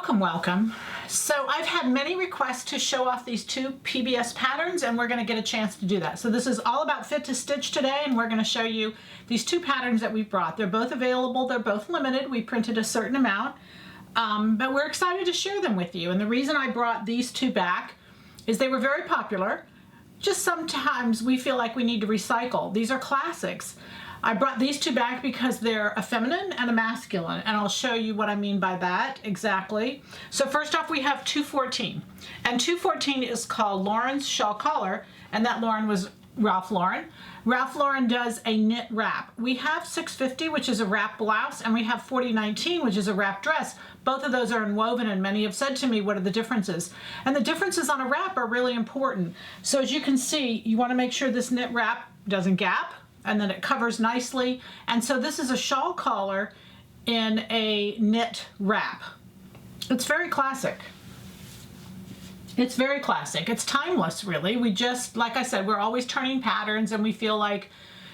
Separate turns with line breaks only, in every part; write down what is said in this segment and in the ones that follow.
Welcome, welcome. So I've had many requests to show off these two PBS patterns, and we're going to get a chance to do that. So this is all about fit to stitch today, and we're going to show you these two patterns that we've brought. They're both available. They're both limited. We printed a certain amount, but we're excited to share them with you. And the reason I brought these two back is they were very popular. Just sometimes we feel like we need to recycle. These are classics. I brought these two back because they're a feminine and a masculine, and I'll show you what I mean by that exactly. So first off, we have 214, and 214 is called Lauren's Shawl Collar, and that Lauren was Ralph Lauren. Ralph Lauren does a knit wrap. We have 650, which is a wrap blouse, and we have 4019, which is a wrap dress. Both of those are in woven, and many have said to me, what are the differences? And the differences on a wrap are really important. So as you can see, you want to make sure this knit wrap doesn't gap, and then it covers nicely. And so this is a shawl collar in a knit wrap. It's very classic. It's very classic. It's timeless, really. We just, like I said, we're always turning patterns, and we feel like,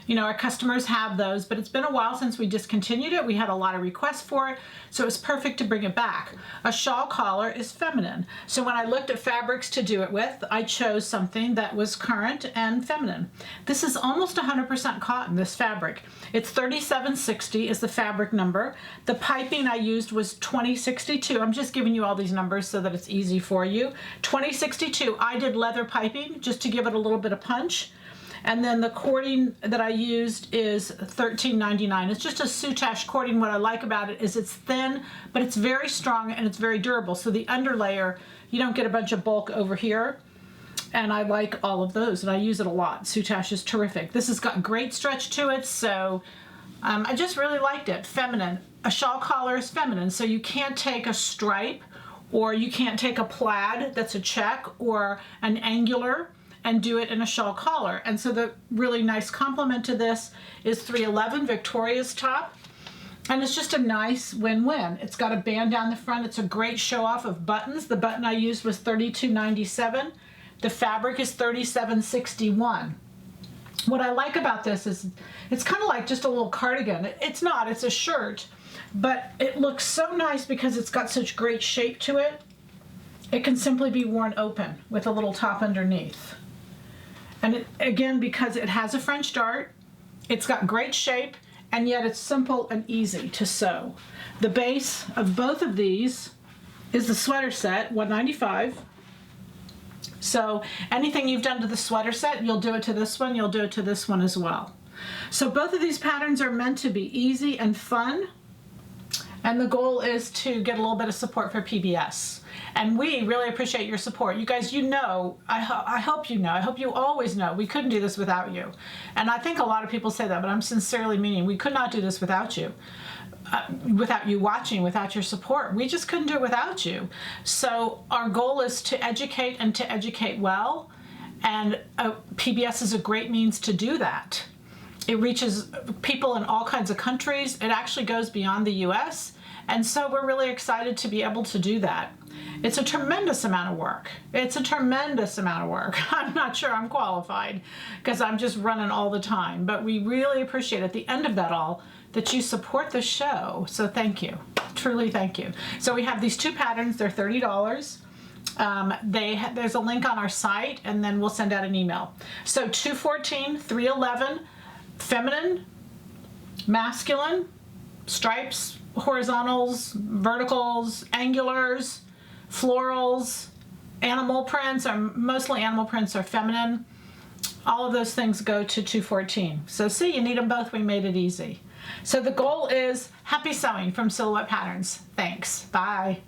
you know, our customers have those, but it's been a while since we discontinued it. We had a lot of requests for it, so it was perfect to bring it back. A shawl collar is feminine. So when I looked at fabrics to do it with, I chose something that was current and feminine. This is almost 100% cotton, this fabric. It's 3760 is the fabric number. The piping I used was 2062. I'm just giving you all these numbers so that it's easy for you. 2062, I did leather piping just to give it a little bit of punch. And then the cording that I used is $13.99. It's just a soutache cording. What I like about it is it's thin, but it's very strong and it's very durable. So the underlayer, you don't get a bunch of bulk over here. And I like all of those, and I use it a lot. Soutache is terrific. This has got great stretch to it, so I just really liked it. Feminine. A shawl collar is feminine, so you can't take a stripe, or you can't take a plaid that's a check or an angular and do it in a shawl collar. And so the really nice complement to this is 311 Victoria's top. And it's just a nice win-win. It's got a band down the front. It's a great show off of buttons. The button I used was $32.97. The fabric is $37.61. What I like about this is it's kind of like just a little cardigan. It's not, it's a shirt, but it looks so nice because it's got such great shape to it. It can simply be worn open with a little top underneath. And it, again, because it has a French dart, it's got great shape, and yet it's simple and easy to sew. The base of both of these is the sweater set, $195. So anything you've done to the sweater set, you'll do it to this one, you'll do it to this one as well. So both of these patterns are meant to be easy and fun, and the goal is to get a little bit of support for PBS. And we really appreciate your support. You guys, you know, I hope you know, I hope you always know, we couldn't do this without you. And I think a lot of people say that, but I'm sincerely meaning we could not do this without you. Without you watching, without your support. We just couldn't do it without you. So our goal is to educate, and to educate well. And PBS is a great means to do that. It reaches people in all kinds of countries. It actually goes beyond the US. And so we're really excited to be able to do that. It's a tremendous amount of work. It's a tremendous amount of work. I'm not sure I'm qualified because I'm just running all the time. But we really appreciate at the end of that all that you support the show. So thank you. Truly thank you. So we have these two patterns. They're $30. There's a link on our site, and then we'll send out an email. So 214, 311, feminine, masculine, stripes, horizontals, verticals, angulars, florals, animal prints, or mostly animal prints are feminine. All of those things go to 214. So see, you need them both. We made it easy. So the goal is happy sewing from Silhouette Patterns. Thanks. Bye.